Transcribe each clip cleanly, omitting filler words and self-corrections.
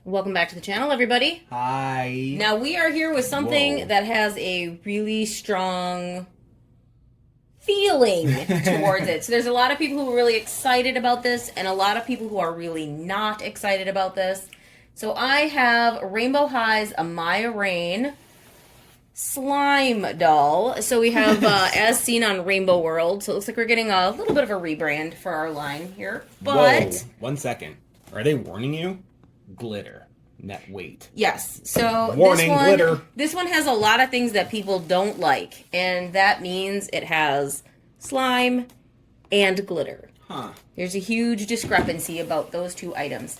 Welcome back to the channel, everybody. Hi. Now we are here with something Whoa. that has a really strong feeling towards it. So there's a lot of people who are really excited about this and a lot of people who are really not excited about this. So I have Rainbow High's Amaya Raine slime doll. So we have as seen on Rainbow World. So it looks like we're getting a little bit of a rebrand for our line here. But Whoa. 1 second. Are they warning you? Glitter. Net weight. yes. So Warning, glitter. This one has a lot of things that people don't like, and that means it has slime and glitter. Huh. There's a huge discrepancy about those two items.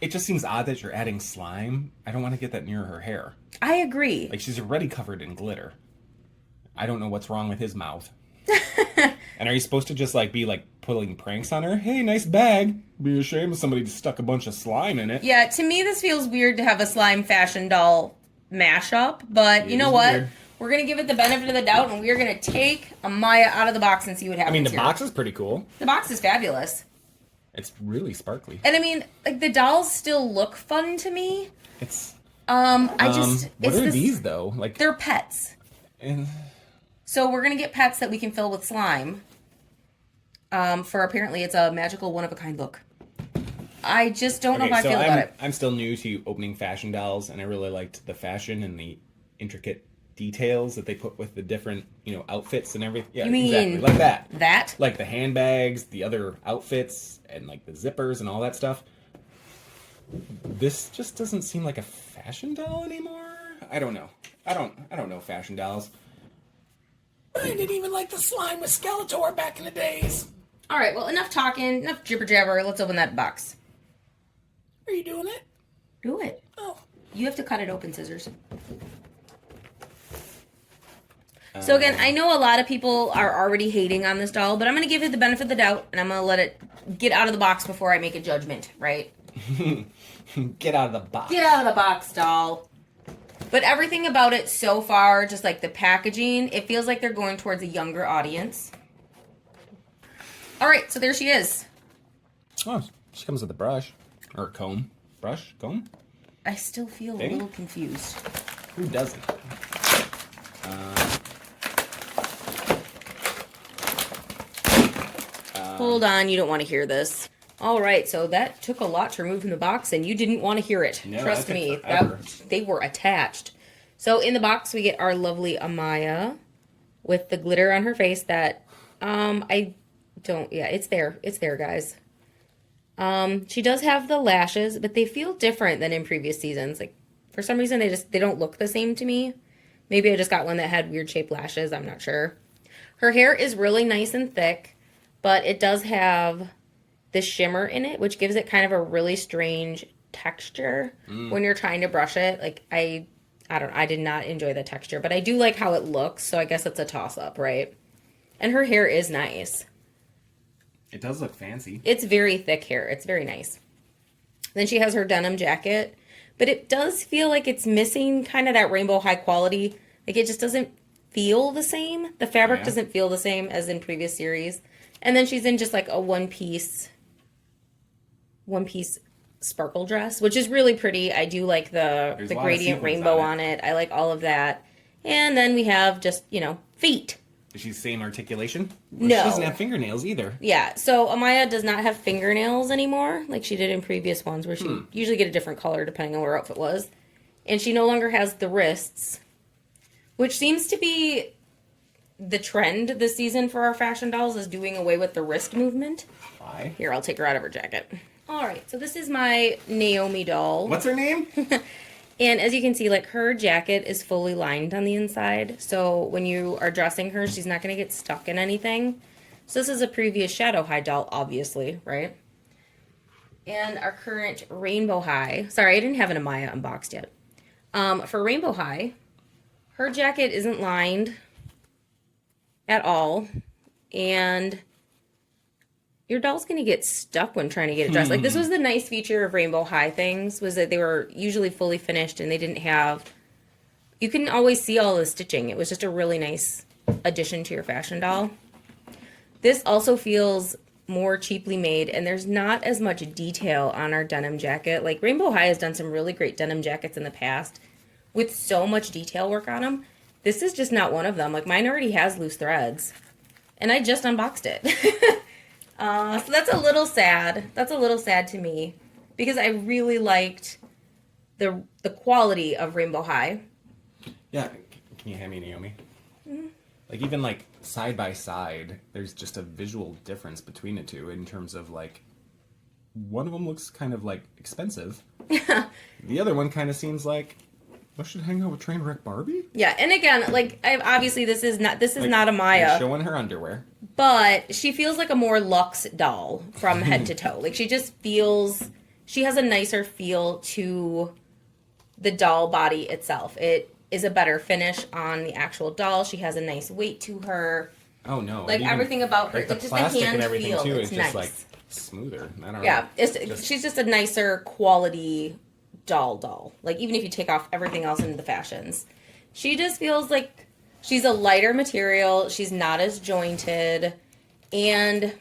It just seems odd that you're adding slime. I don't want to get that near her hair. I agree. Like, she's already covered in glitter. I don't know what's wrong with his mouth. And are you supposed to just, be, pulling pranks on her? Hey, nice bag. Be a shame if somebody just stuck a bunch of slime in it. Yeah, to me this feels weird to have a slime fashion doll mashup, but you know what? Weird. We're going to give it the benefit of the doubt, and we're going to take Amaya out of the box and see what happens. I mean, the here. box is pretty cool. The box is fabulous. It's really sparkly. And I mean, the dolls still look fun to me. It's... What What are these, though? They're pets. eh, So we're going to get pets that we can fill with slime. For apparently it's a magical one-of-a-kind look. I just don't know how I feel about it. I'm still new to opening fashion dolls, and I really liked the fashion and the intricate details that they put with the different, outfits and everything. Yeah, You mean exactly. Like that. That? Like the handbags, the other outfits, and the zippers and all that stuff. This just doesn't seem like a fashion doll anymore. I don't know. I don't know fashion dolls. I didn't even like the slime with Skeletor back in the days. All right, well, enough talking, enough jibber jabber. Let's open that box. Are you doing it? Do it. Oh. You have to cut it open, scissors. So again, I know a lot of people are already hating on this doll, but I'm going to give it the benefit of the doubt, and I'm going to let it get out of the box before I make a judgment, right? Get out of the box. Get out of the box, doll. But everything about it so far, just like the packaging, it feels like they're going towards a younger audience. All right, so there she is. Oh, she comes with a brush. Or a comb. Brush? Comb? I still feel a Dang. little confused. Who doesn't? Hold on, you don't want to hear this. All right, so that took a lot to remove from the box, and you didn't want to hear it. No, Trust that took me, forever. they were attached. So in the box, we get our lovely Amaya with the glitter on her face that, it's there. It's there, guys. She does have the lashes, but they feel different than in previous seasons. Like, for some reason, they don't look the same to me. Maybe I just got one that had weird shaped lashes. I'm not sure. Her hair is really nice and thick, but it does have this shimmer in it, which gives it kind of a really strange texture when you're trying to brush it. Like, I did not enjoy the texture, but I do like how it looks, so I guess it's a toss-up, right? And her hair is nice. It does look fancy. It's very thick hair. It's very nice. Then she has her denim jacket, but it does feel like it's missing kind of that rainbow high quality. Like, it just doesn't feel the same. The fabric doesn't feel the same as in previous series. And then she's in just like a one-piece sparkle dress, which is really pretty. I do like the gradient rainbow on it. I like all of that. And then we have just, feet. Is she the same articulation? Well, No. She doesn't have fingernails either. Yeah, so Amaya does not have fingernails anymore, like she did in previous ones, where she usually get a different color depending on where her outfit was. And she no longer has the wrists, which seems to be the trend this season for our fashion dolls, is doing away with the wrist movement. Why? Here, I'll take her out of her jacket. All right, so this is my Naomi doll. What's her name? And as you can see, her jacket is fully lined on the inside. So when you are dressing her, she's not going to get stuck in anything. So this is a previous Shadow High doll, obviously, right? And our current Rainbow High. Sorry, I didn't have an Amaya unboxed yet. For Rainbow High, her jacket isn't lined at all. And your doll's going to get stuck when trying to get it dressed. Like, this was the nice feature of Rainbow High things, was that they were usually fully finished and they didn't have... You couldn't always see all the stitching. It was just a really nice addition to your fashion doll. This also feels more cheaply made, and there's not as much detail on our denim jacket. Like Rainbow High has done some really great denim jackets in the past with so much detail work on them. This is just not one of them. Like mine already has loose threads, and I just unboxed it. So that's a little sad. That's a little sad to me because I really liked the quality of Rainbow High. Yeah, can you hand me Naomi? Like even like side by side, there's just a visual difference between the two in terms of like one of them looks kind of like expensive. The other one kind of seems like I should hang out with Trainwreck Barbie. Yeah, and again, like obviously this is not Amaya Showing her underwear, but she feels like a more luxe doll from head to toe. Like she just feels she has a nicer feel to the doll body itself. It is a better finish on the actual doll. She has a nice weight to her. Oh no! Like everything about her, like the just plastic the hand and everything feel, too it's is nice. just like smoother. I don't know. Yeah, she's just a nicer quality doll. Like even if you take off everything else into the fashions, she just feels like she's a lighter material. She's not as jointed, and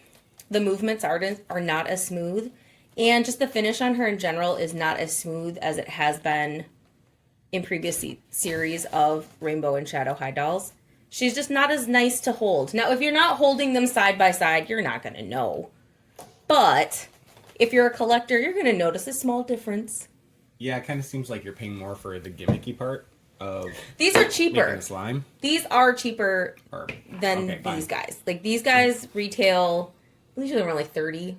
the movements are not as smooth, and just the finish on her in general is not as smooth as it has been in previous series of Rainbow and Shadow High dolls. She's just not as nice to hold. Now, if you're not holding them side by side, you're not going to know. But if you're a collector, you're going to notice a small difference. Yeah, it kind of seems like you're paying more for the gimmicky part of These are cheaper. making the slime. These are cheaper than okay, fine. these guys. Like these guys retail, usually around like $30.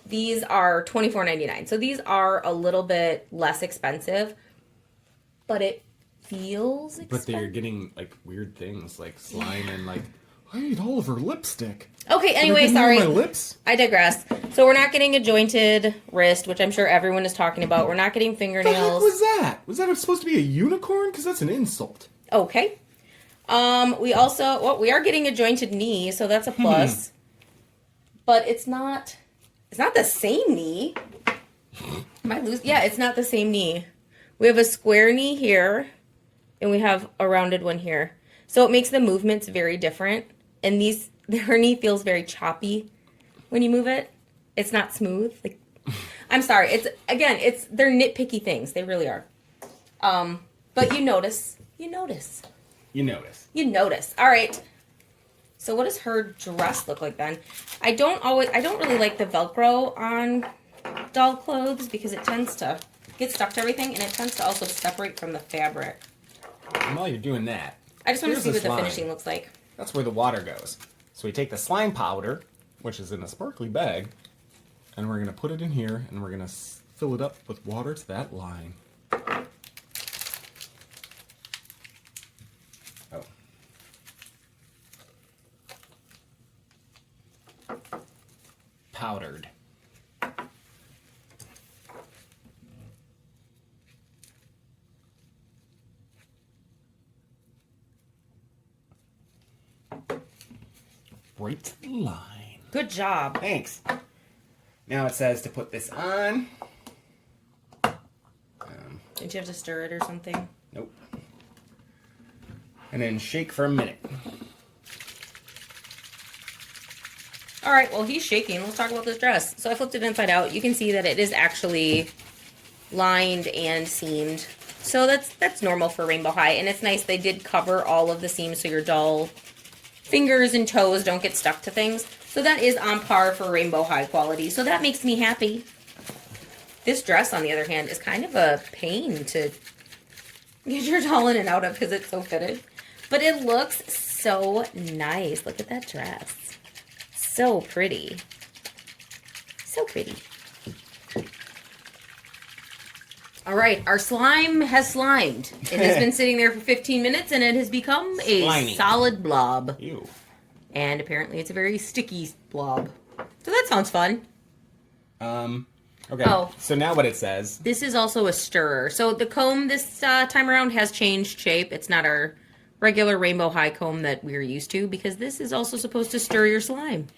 These are $24.99. So these are a little bit less expensive, but it feels expensive. But they're getting like weird things like slime and like I ate all of her lipstick. Okay, anyway, They're sorry. getting all my lips. I digress. So we're not getting a jointed wrist, which I'm sure everyone is talking about. We're not getting What fingernails. the heck was that? Was that supposed to be a unicorn? Because that's an insult. Okay. We are getting a jointed knee, so that's a plus. But it's not the same knee. Am I losing? Yeah, it's not the same knee. We have a square knee here, and we have a rounded one here. So it makes the movements very different. And her knee feels very choppy when you move it. It's not smooth. Like, I'm sorry. They're nitpicky things. They really are. But you notice. You notice. All right. So what does her dress look like then? I don't really like the Velcro on doll clothes because it tends to get stuck to everything and it tends to also separate from the fabric. And while you're doing that, I just want to see what the slime. finishing looks like. That's where the water goes. So we take the slime powder, which is in a sparkly bag, and we're going to put it in here, and we're going to fill it up with water to that line. Oh. Powdered. Right to the line. Good job. Thanks. Now it says to put this on. Did you have to stir it or something? Nope. And then shake for a minute. All right, well, he's shaking. Let's talk about this dress. So I flipped it inside out. You can see that it is actually lined and seamed. So that's normal for Rainbow High. And it's nice they did cover all of the seams so your doll fingers and toes don't get stuck to things. So that is on par for Rainbow High quality. So that makes me happy. This dress, on the other hand, is kind of a pain to get your doll in and out of because it's so fitted. But it looks so nice. Look at that dress. So pretty. So pretty. All right, our slime has slimed. It has been sitting there for 15 minutes and it has become a Slimy. solid blob. Ew. And apparently it's a very sticky blob. So that sounds fun. Okay. Oh. So now what it says. This is also a stirrer. So the comb this time around has changed shape. It's not our regular Rainbow High comb that we're used to because this is also supposed to stir your slime.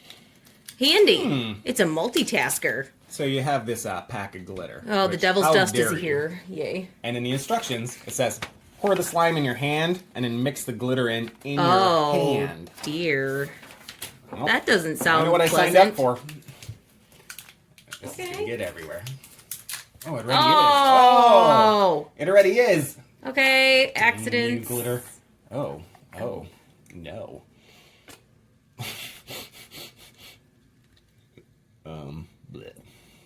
Handy. It's a multitasker. So you have this pack of glitter. Oh, the which, devil's how dust dare is you. here. Yay. And in the instructions, it says, pour the slime in your hand and then mix the glitter in your Oh, hand. dear. Well, That doesn't sound I know what I pleasant. signed up for. This is Okay. gonna get everywhere. Oh, it already is. Oh! It already is. Okay, New accidents. glitter. Oh, no. Bleh.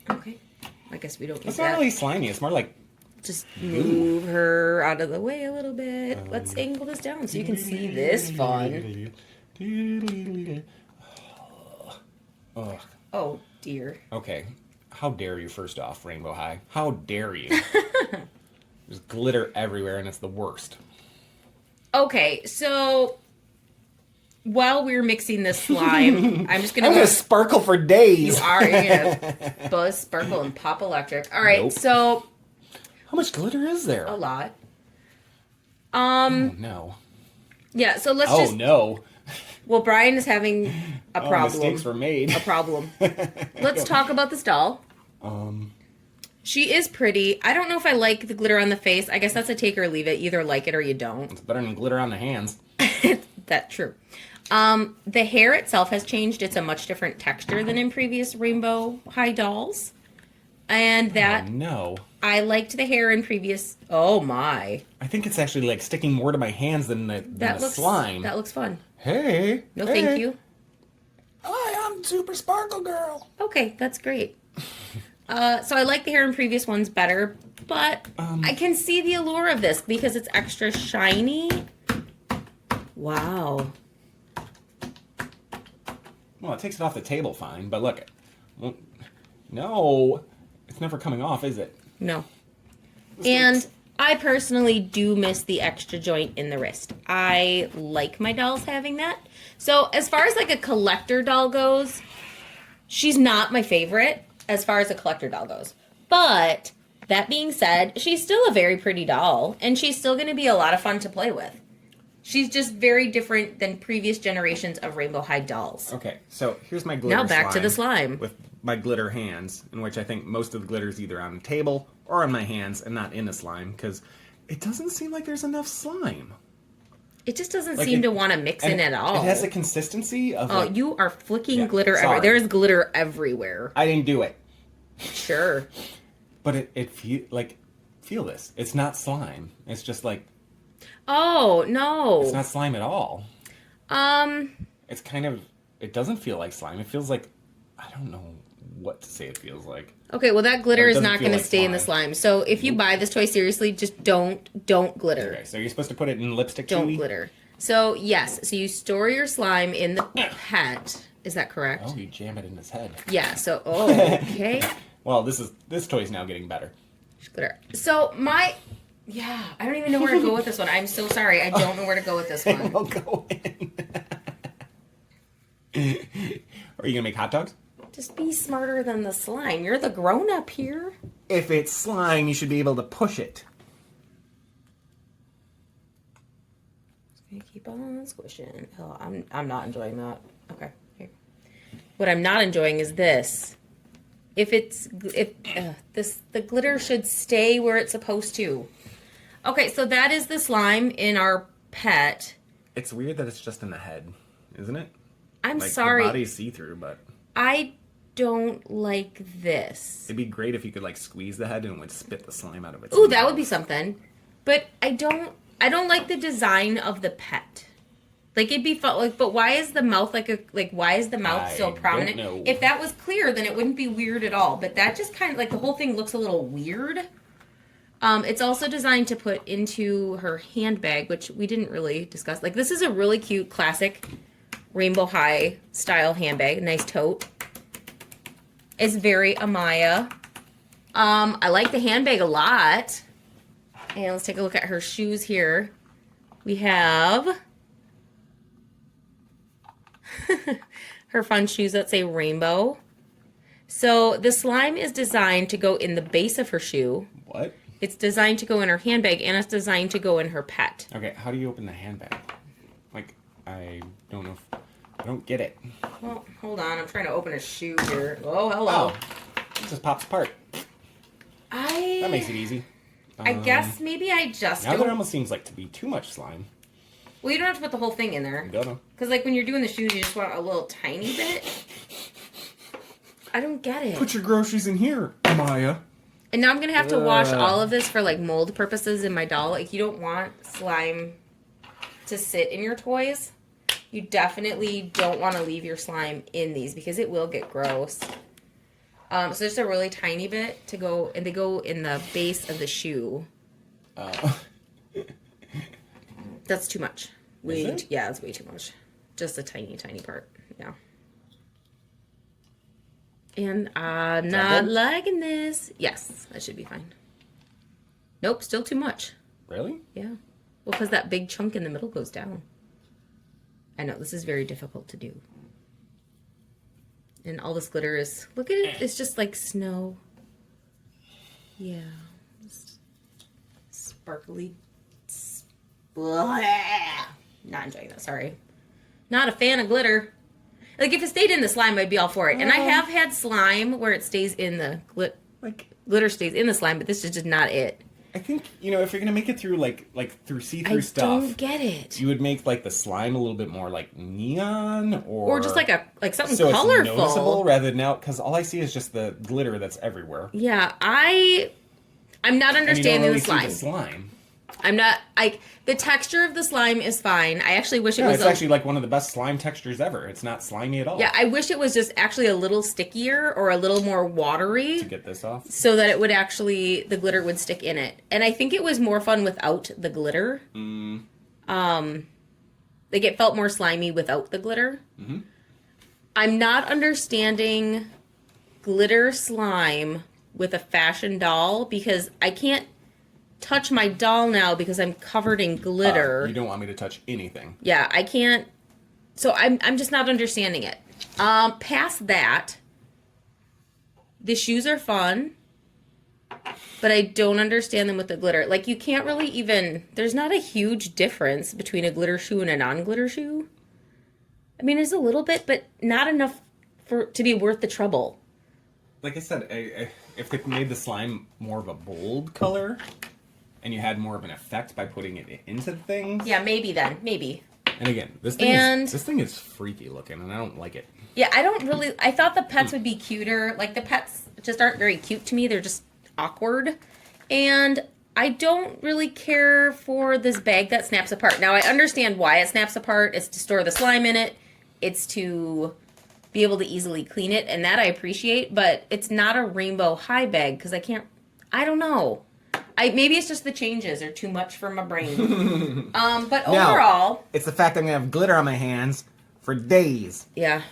Okay. I guess we don't need It's that. not really slimy. It's more like Just move her out of the way a little bit. Let's angle this down so you can see this fun. Ugh. Oh, dear. Okay. How dare you, first off, Rainbow High? How dare you? There's glitter everywhere, and it's the worst. Okay, so while we're mixing this slime, I'm just I'm gonna gonna go. sparkle for days. You're gonna buzz, sparkle, and pop electric. All right, Nope. so How much glitter is there? a lot. Oh, no. Yeah, so let's Oh, just. no. Well, Brian is having a Oh, problem. mistakes were made. A problem. Let's talk about this doll. She is pretty. I don't know if I like the glitter on the face. I guess that's a take or leave it. Either like it or you don't. It's better than glitter on the hands. That's true. The hair itself has changed. It's a much different texture than in previous Rainbow High dolls. And that, Oh, no. I liked the hair in previous. Oh my. I think it's actually like sticking more to my hands than the Looks slime. That looks fun. Hey. No, hey. thank you. Hi, I'm Super Sparkle Girl. Okay, that's great. So I like the hair in previous ones better, but I can see the allure of this because it's extra shiny. Wow. Well, it takes it off the table fine, but look. Well, no. It's never coming off, is it? No. And I personally do miss the extra joint in the wrist. I like my dolls having that. So as far as like a collector doll goes, she's not my favorite as far as a collector doll goes. But that being said, she's still a very pretty doll, and she's still going to be a lot of fun to play with. She's just very different than previous generations of Rainbow High dolls. Okay, so here's my glitter Now back to the slime. with my glitter hands, in which I think most of the glitter is either on the table or on my hands and not in the slime, because it doesn't seem like there's enough slime. It just doesn't Like seem it- to want to mix in at all. It has the consistency of. Oh, like, you are flicking Yeah, glitter sorry. everywhere. There's glitter everywhere. I didn't do it, Sure. but it feel this. It's not slime. It's just like Oh, no. it's not slime at all. Um, It's kind of. It doesn't feel like slime. It feels like I don't know what to say. It feels like. okay, well that glitter Or it is doesn't not feel going to like stay in the slime. So if you buy this toy seriously, just don't glitter. Okay, so you're supposed to put it in lipstick. Don't chewy? glitter. So yes, so you store your slime in the pet. Is that correct? Oh, you jam it in his head. Yeah, so okay. Well, this toy's now getting better. Glitter. So yeah, I don't even know where to go with this one. I'm so sorry. I don't know where to go with this one. We'll go in. Are you gonna make hot dogs? Just be smarter than the slime. You're the grown up here. If it's slime, you should be able to push it. Just gonna keep on squishing. Oh, I'm not enjoying that. Okay, here. What I'm not enjoying is this. The glitter should stay where it's supposed to. Okay, so that is the slime in our pet. It's weird that it's just in the head, isn't it? I'm Like, sorry. The body's see-through, but I don't like this. it'd be great if you could like squeeze the head and it would spit the slime out of it. Ooh, that would be something. But I don't like the design of the pet. Like it'd be fun. Like, but why is the mouth why is the mouth so I prominent? don't know. If that was clear, then it wouldn't be weird at all. But that just kind of like the whole thing looks a little weird. It's also designed to put into her handbag, which we didn't really discuss. Like this is a really cute classic Rainbow High style handbag. Nice tote. It's very Amaya. I like the handbag a lot. And let's take a look at her shoes here. We have her fun shoes that say rainbow. So the slime is designed to go in the base of her shoe. What? It's designed to go in her handbag, and it's designed to go in her pet. Okay, how do you open the handbag? Like, I don't know. I don't get it. Well, hold on. I'm trying to open a shoe here. Oh, hello. Oh, it just pops apart. That makes it easy. I guess maybe I just Now don't. there almost seems like to be too much slime. Well, you don't have to put the whole thing in there. Don't know. Because, like, when you're doing the shoes, you just want a little tiny bit. I don't get it. Put your groceries in here, Amaya. And now I'm going to have to wash all of this for, like, mold purposes in my doll. Like, you don't want slime to sit in your toys. You definitely don't want to leave your slime in these because it will get gross. So just a really tiny bit to go, and they go in the base of the shoe. That's too much. Yeah, it's way too much. Just a tiny, tiny part. Yeah. And I'm not liking this. Yes, that should be fine. Nope, still too much. Really? Yeah. Well, because that big chunk in the middle goes down. I know, this is very difficult to do. And all this glitter is, look at it, it's just like snow. Yeah. Just sparkly. Not enjoying that, sorry. Not a fan of glitter. Like, if it stayed in the slime, I'd be all for it. And I have had slime where it stays in the, glitter stays in the slime, but this is just not it. I think, you know, if you're going to make it through, like through see-through stuff. I don't get it. You would make, like, the slime a little bit more, like, neon, or just, like, something so colorful. It's noticeable rather than now, because all I see is just the glitter that's everywhere. Yeah, I'm not understanding really the slime. See the slime. I'm not, the texture of the slime is fine. I actually wish it was it's actually like one of the best slime textures ever. It's not slimy at all. Yeah, I wish it was just actually a little stickier or a little more watery. To get this off. So that it would actually, the glitter would stick in it. And I think it was more fun without the glitter. Like, it felt more slimy without the glitter. Mm-hmm. I'm not understanding glitter slime with a fashion doll because I can't touch my doll now because I'm covered in glitter. You don't want me to touch anything. Yeah, I can't. So I'm just not understanding it. Past that, the shoes are fun, but I don't understand them with the glitter. Like, you can't really even, there's not a huge difference between a glitter shoe and a non-glitter shoe. I mean, there's a little bit, but not enough to be worth the trouble. Like I said, if they made the slime more of a bold color, and you had more of an effect by putting it into things. Yeah, maybe then. Maybe. And again, this thing is freaky looking, and I don't like it. Yeah, I thought the pets would be cuter. Like, the pets just aren't very cute to me. They're just awkward. And I don't really care for this bag that snaps apart. Now, I understand why it snaps apart. It's to store the slime in it. It's to be able to easily clean it, and that I appreciate. But it's not a rainbow high bag, because I don't know. Maybe it's just the changes are too much for my brain. But overall, it's the fact I'm gonna have glitter on my hands for days. Yeah.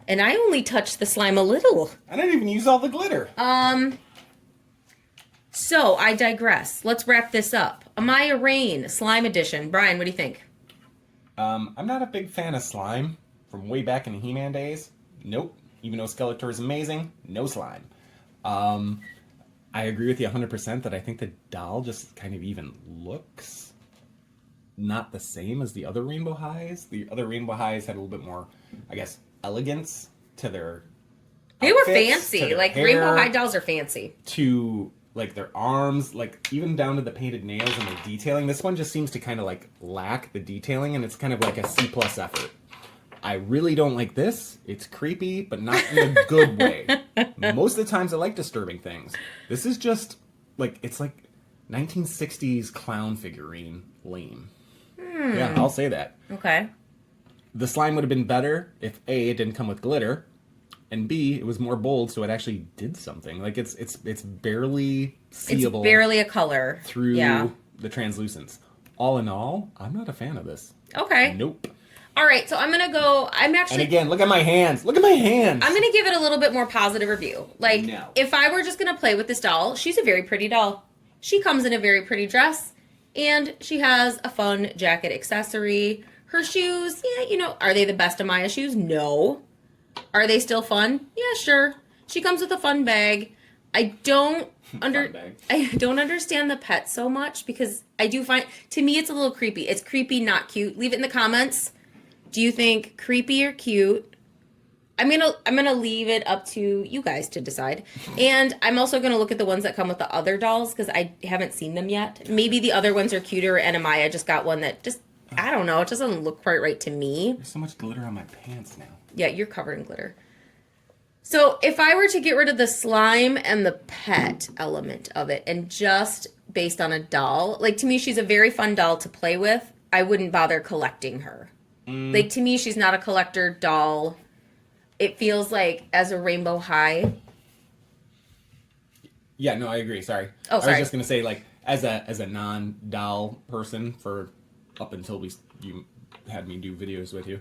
And I only touched the slime a little. I didn't even use all the glitter. So I digress. Let's wrap this up. Amaya Raine, Slime Edition. Brian, what do you think? I'm not a big fan of slime from way back in the He-Man days. Nope. Even though Skeletor is amazing, no slime. I agree with you 100% that I think the doll just kind of even looks not the same as the other Rainbow Highs. The other Rainbow Highs had a little bit more, I guess, elegance to their They were outfits, fancy. to Like, hair, Rainbow High dolls are fancy. to, like, their arms, like, even down to the painted nails and the detailing. This one just seems to kind of, like, lack the detailing, and it's kind of like a C+ effort. I really don't like this. It's creepy, but not in a good way. Most of the times I like disturbing things. This is just, like, it's like 1960s clown figurine lame. Yeah, I'll say that. Okay. The slime would have been better if A, it didn't come with glitter, and B, it was more bold, so it actually did something. Like, it's barely seeable. It's barely a color. Through the translucence. All in all, I'm not a fan of this. Okay. Nope. All right, so I'm going to go, And again, look at my hands. Look at my hands. I'm going to give it a little bit more positive review. Like, No. if I were just going to play with this doll, she's a very pretty doll. She comes in a very pretty dress, and she has a fun jacket accessory. Her shoes, are they the best Amaya shoes? No. Are they still fun? Yeah, sure. She comes with a fun bag. I don't understand the pet so much because I do find, to me, it's a little creepy. It's creepy, not cute. Leave it in the comments. Do you think creepy or cute? I'm gonna leave it up to you guys to decide. And I'm also gonna look at the ones that come with the other dolls because I haven't seen them yet. Maybe the other ones are cuter and Amaya just got one that just I don't know. It doesn't look quite right to me. There's so much glitter on my pants now. Yeah, you're covered in glitter. So if I were to get rid of the slime and the pet element of it and just based on a doll, like to me, she's a very fun doll to play with. I wouldn't bother collecting her. Like to me, she's not a collector doll. It feels like as a Rainbow High. Yeah, no, I agree. Sorry. Oh, sorry. I was just gonna say, like, as a non-doll person, for up until you had me do videos with you,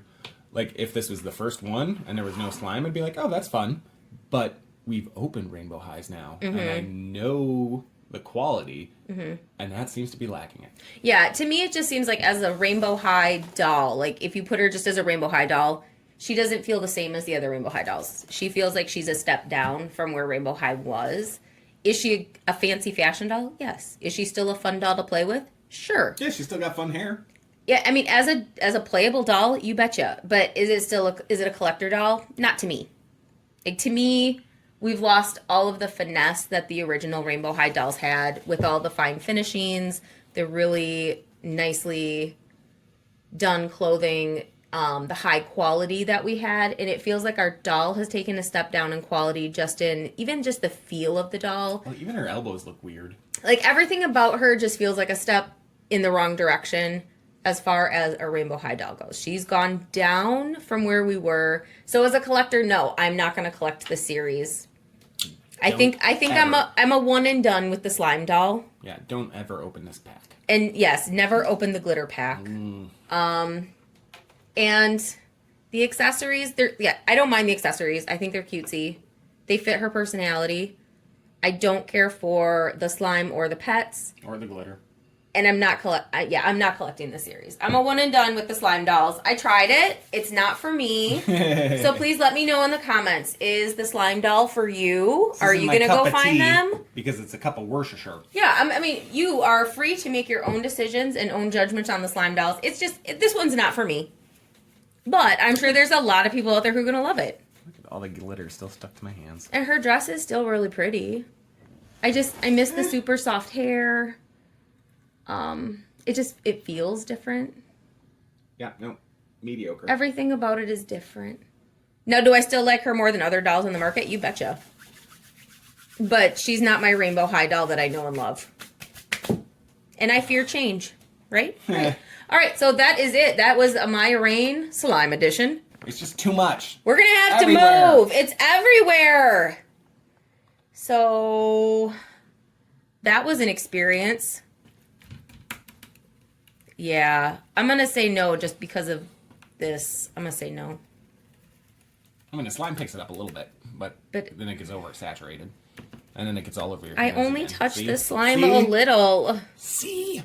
like if this was the first one and there was no slime, I'd be like, oh, that's fun. But we've opened Rainbow Highs now, and I know the quality, and that seems to be lacking it. Yeah, to me, it just seems like as a Rainbow High doll, like if you put her just as a Rainbow High doll, she doesn't feel the same as the other Rainbow High dolls. She feels like she's a step down from where Rainbow High was. Is she a fancy fashion doll? Yes. Is she still a fun doll to play with? Sure. Yeah, she's still got fun hair. Yeah, I mean, as a playable doll, you betcha. But is it a collector doll? Not to me. Like to me, we've lost all of the finesse that the original Rainbow High dolls had with all the fine finishings, the really nicely done clothing, the high quality that we had, and it feels like our doll has taken a step down in quality just in even just the feel of the doll. Well, even her elbows look weird. Like everything about her just feels like a step in the wrong direction as far as a Rainbow High doll goes. She's gone down from where we were. So as a collector, no, I'm not going to collect the series. I think I'm a one and done with the slime doll. Yeah, don't ever open this pack. And yes, never open the glitter pack. And the accessories, I don't mind the accessories. I think they're cutesy. They fit her personality. I don't care for the slime or the pets. Or the glitter. And I'm not collecting the series. I'm a one and done with the slime dolls. I tried it. It's not for me. So please let me know in the comments. Is the slime doll for you? Are you going to go find them? Because it's a cup of Worcestershire. Yeah, I mean, you are free to make your own decisions and own judgments on the slime dolls. It's just, this one's not for me. But I'm sure there's a lot of people out there who are going to love it. Look at all the glitter still stuck to my hands. And her dress is still really pretty. I miss the super soft hair. It feels different. Yeah, no, mediocre. Everything about it is different. Now, do I still like her more than other dolls in the market? You betcha. But she's not my Rainbow High doll that I know and love. And I fear change, right? Right. All right, so that is it. That was Amaya Raine Slime Edition. It's just too much. We're going to have to move. It's everywhere. So that was an experience. Yeah, I'm going to say no just because of this. I'm going to say no. I mean, the slime picks it up a little bit, but then it gets oversaturated. And then it gets all over your hands I only again. touched See? the slime See? a little. See?